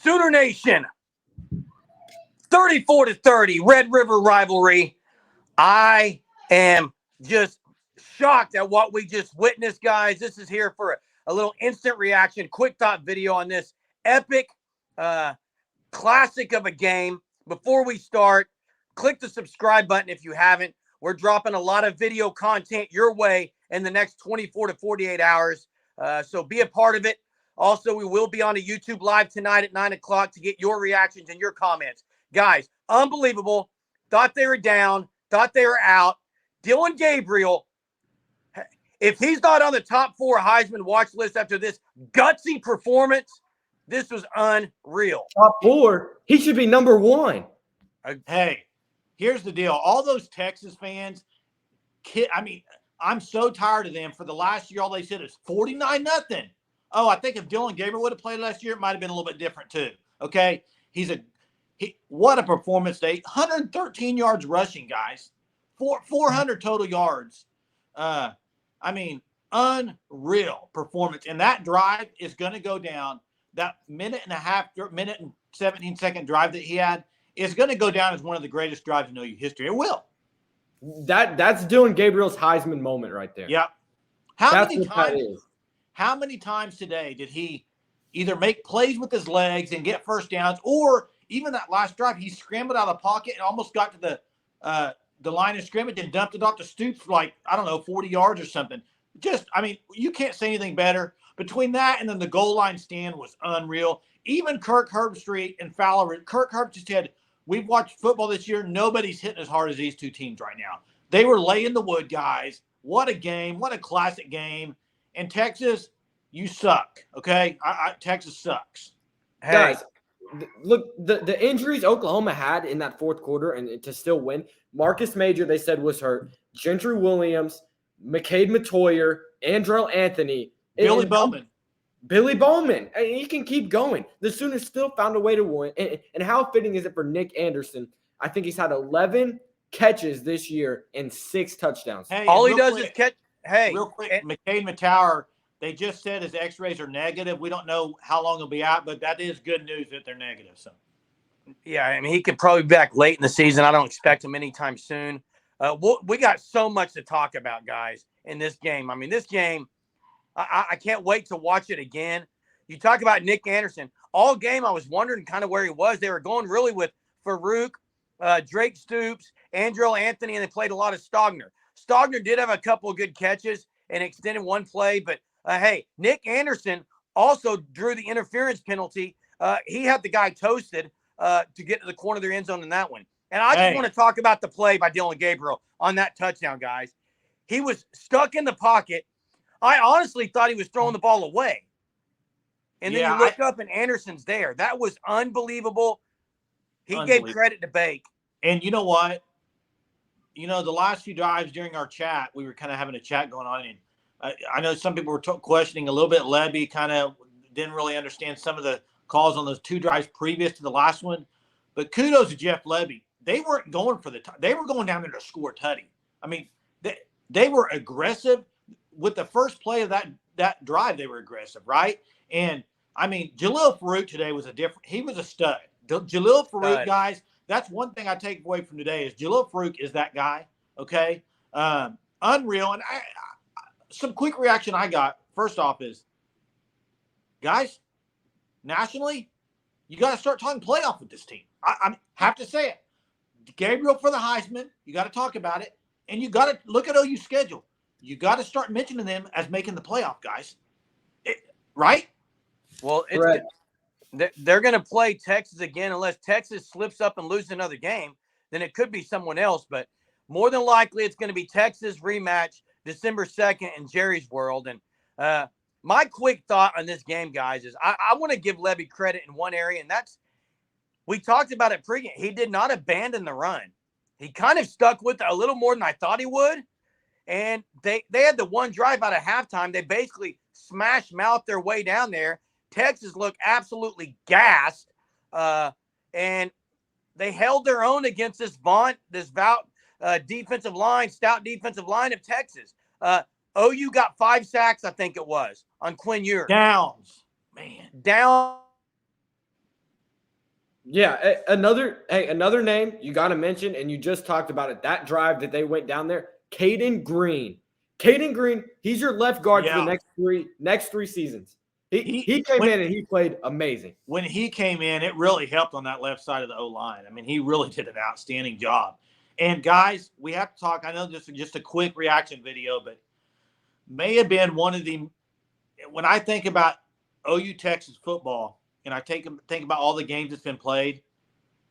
Sooner Nation, 34-30, Red River rivalry. I am just shocked at what we just witnessed, guys. This is here for a little instant reaction, quick thought video on this epic classic of a game. Before we start, click the subscribe button if you haven't. We're dropping a lot of video content your way in the next 24 to 48 hours. So be a part of it. Also, we will be on a YouTube Live tonight at 9 o'clock to get your reactions and your comments. Guys, unbelievable. Thought they were down. Thought they were out. Dillon Gabriel, if he's not on the top 4 Heisman watch list after this gutsy performance, this was unreal. Top 4? He should be number 1. Hey, here's the deal. All those Texas fans, I'm so tired of them. For the last year, all they said is 49-0. Oh, I think if Dillon Gabriel would have played last year, it might have been a little bit different too. Okay, what a performance day! 113 yards rushing, guys. 400 total yards. Unreal performance. And that drive is going to go down. That minute and 17-second drive that he had is going to go down as one of the greatest drives in OU history. It will. That's Dillon Gabriel's Heisman moment right there. Yep. How many times today did he either make plays with his legs and get first downs, or even that last drive, he scrambled out of the pocket and almost got to the line of scrimmage and dumped it off the Stoops for 40 yards or something. You can't say anything better. Between that and then the goal line stand was unreal. Even Kirk Herbstreit and Fowler. Kirk Herb just said, we've watched football this year. Nobody's hitting as hard as these two teams right now. They were laying the wood, guys. What a game. What a classic game. And Texas, you suck, okay? Texas sucks. Hey. Guys, look, the injuries Oklahoma had in that fourth quarter and to still win, Marcus Major, they said, was hurt. Gentry Williams, McCade Metoyer, Andrell Anthony. Billy Bowman. And he can keep going. The Sooners still found a way to win. And how fitting is it for Nick Anderson? I think he's had 11 catches this year and 6 touchdowns. Hey, all he does is catch. Hey, real quick, McCade Metoyer, they just said his x-rays are negative. We don't know how long he'll be out, but that is good news that they're negative. So, yeah, I mean, he could probably be back late in the season. I don't expect him anytime soon. We got so much to talk about, guys, in this game. I mean, this game, I can't wait to watch it again. You talk about Nick Anderson. All game, I was wondering kind of where he was. They were going really with Farouk, Drake Stoops, Andrell Anthony, and they played a lot of Stogner. Stogner did have a couple of good catches and extended one play, but hey, Nick Anderson also drew the interference penalty. He had the guy toasted to get to the corner of their end zone in that one. And I just want to talk about the play by Dillon Gabriel on that touchdown, guys. He was stuck in the pocket. I honestly thought he was throwing the ball away. And then you look up and Anderson's there. That was unbelievable. He gave credit to Bake. And you know what? The last few drives during our chat, we were kind of having a chat going on. And I know some people were questioning a little bit. Lebby kind of didn't really understand some of the calls on those 2 drives previous to the last one. But kudos to Jeff Lebby. They weren't going for they were going down there to score tutty. I mean, they were aggressive. With the first play of that drive, they were aggressive, right? And, I mean, Jalil Farouk today was he was a stud. Jalil Farouk, guys, that's one thing I take away from today is Jalil Farouk is that guy, okay? Unreal. And some quick reaction I got, first off, is, guys, nationally, you got to start talking playoff with this team. I have to say it. Gabriel for the Heisman, you got to talk about it. And you got to look at OU's schedule. You got to start mentioning them as making the playoff, guys. Right? Well, they're going to play Texas again unless Texas slips up and loses another game. Then it could be someone else. But more than likely, it's going to be Texas rematch December 2nd in Jerry's World. And my quick thought on this game, guys, is I want to give Lebby credit in one area, and that's we talked about it pregame. He did not abandon the run. He kind of stuck with it a little more than I thought he would. And they had the one drive out of halftime. They basically smash mouth their way down there. Texas looked absolutely gassed. And they held their own against this stout defensive line of Texas. OU got 5 sacks, I think it was, on Quinn Ewers. Downs. Man. Down. Yeah, another name you got to mention, and you just talked about it. That drive that they went down there, Caden Green. Caden Green, he's your left guard for the next three seasons. He came in and he played amazing. When he came in, it really helped on that left side of the O-line. I mean, he really did an outstanding job. And guys, we have to talk. I know this is just a quick reaction video, but may have been one of the – when I think about OU Texas football and I think about all the games that's been played,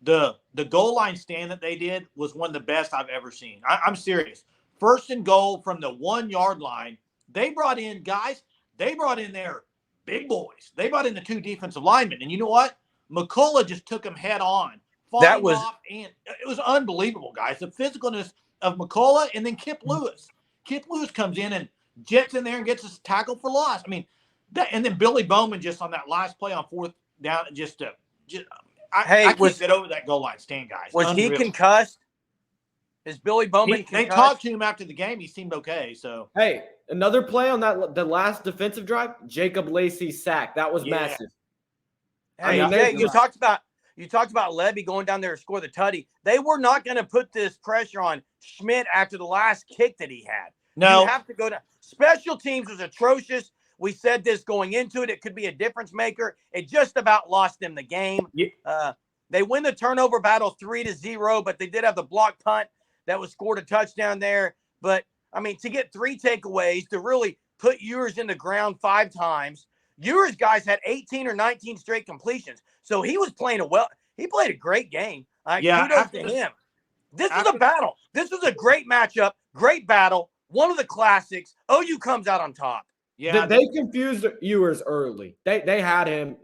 the goal line stand that they did was one of the best I've ever seen. I'm serious. First and goal from the 1 yard line, they brought in guys. They brought in their big boys. They brought in the 2 defensive linemen. And you know what? McCullough just took them head on. That was – and it was unbelievable, guys. The physicalness of McCullough and then Kip Lewis. Kip Lewis comes in and jets in there and gets his tackle for loss. I mean, and then Billy Bowman just on that last play on 4th down, I can't get over that goal line stand, guys. Was Unreal. he concussed? Is Billy Bowman concussed? They talked to him after the game. He seemed okay. So hey, another play on the last defensive drive, Jacob Lacey's sack. That was massive. Hey, you talked about Levy going down there to score the tutty. They were not going to put this pressure on Schmidt after the last kick that he had. No, you have to go down. Special teams was atrocious. We said this going into it. It could be a difference maker. It just about lost them the game. Yeah. They win the turnover battle 3-0, but they did have the block punt that was scored a touchdown there. But, I mean, to get 3 takeaways, to really put Ewers in the ground 5 times, Ewers guys had 18 or 19 straight completions. So he was playing he played a great game. Kudos to him. This is a battle. This was a great matchup, great battle, one of the classics. OU comes out on top. Yeah, they confused Ewers early. They had him.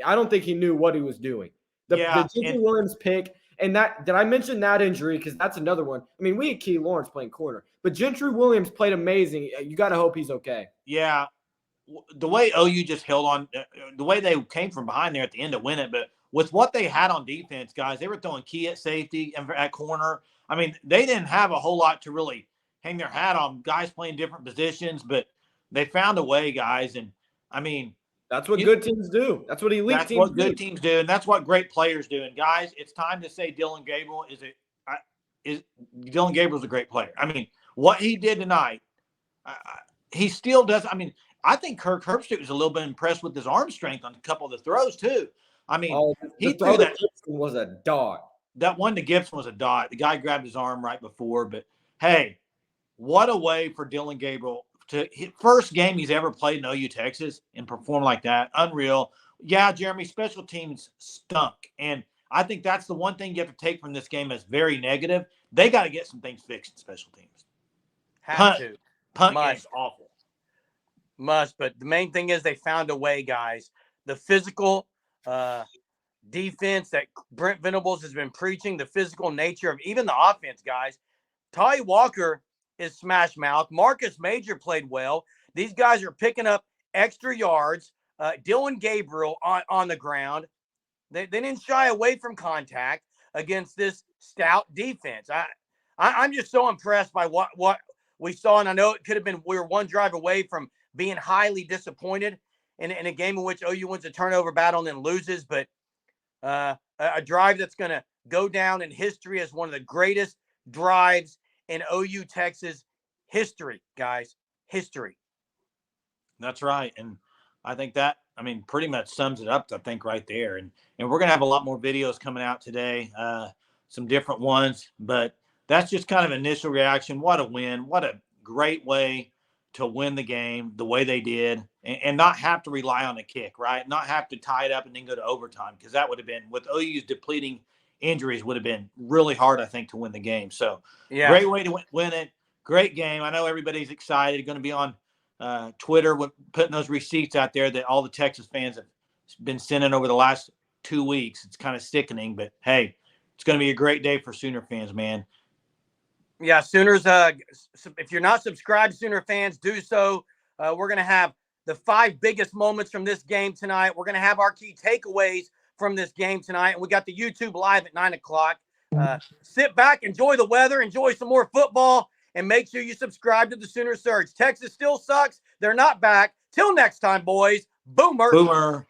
I don't think he knew what he was doing. The Gentry Williams pick, and did I mention that injury? Because that's another one. I mean, we had Key Lawrence playing corner, but Gentry Williams played amazing. You got to hope he's okay. Yeah, the way OU just held on, the way they came from behind there at the end to win it, but with what they had on defense, guys, they were throwing Key at safety and at corner. I mean, they didn't have a whole lot to really hang their hat on. Guys playing different positions, but they found a way, guys. And I mean, that's what good teams do. That's what elite teams do. That's what good teams do, and that's what great players do. And guys, it's time to say Dillon Gabriel Dillon Gabriel's a great player. I mean, what he did tonight, he still does. I mean, I think Kirk Herbstreit was a little bit impressed with his arm strength on a couple of the throws too. I mean, he threw that. Gibson was a dot. That one to Gibson was a dot. The guy grabbed his arm right before, but hey, what a way for Dillon Gabriel to his first game he's ever played in OU Texas and perform like that. Unreal. Yeah, Jeremy, special teams stunk. And I think that's the one thing you have to take from this game that's very negative. They got to get some things fixed in special teams. Punt is awful. But the main thing is they found a way, guys. The physical defense that Brent Venables has been preaching, the physical nature of even the offense, guys. Ty Walker is smash mouth. Marcus Major played well. These guys are picking up extra yards. Dillon Gabriel on the ground. They didn't shy away from contact against this stout defense. I'm just so impressed by what we saw, and I know it could have been we were one drive away from being highly disappointed in a game in which OU wins a turnover battle and then loses, but a drive that's going to go down in history as one of the greatest drives in OU Texas history, guys. History. That's right. And I think that, I mean, pretty much sums it up, I think, right there. And we're going to have a lot more videos coming out today, some different ones, but that's just kind of initial reaction. What a win. What a great way to win the game the way they did and not have to rely on a kick, right? Not have to tie it up and then go to overtime, because that would have been, with OU's depleting injuries, would have been really hard, I think, to win the game. So great way to win it. Great game. I know everybody's excited. Going to be on Twitter putting those receipts out there that all the Texas fans have been sending over the last 2 weeks. It's kind of sickening, but hey, it's going to be a great day for Sooner fans, man. Yeah, Sooners, if you're not subscribed, Sooner fans, do so. We're going to have the 5 biggest moments from this game tonight. We're going to have our key takeaways from this game tonight. And we got the YouTube live at 9 o'clock. Sit back, enjoy the weather, enjoy some more football, and make sure you subscribe to the Sooner Surge. Texas still sucks. They're not back. Till next time, boys. Boomer. Boomer.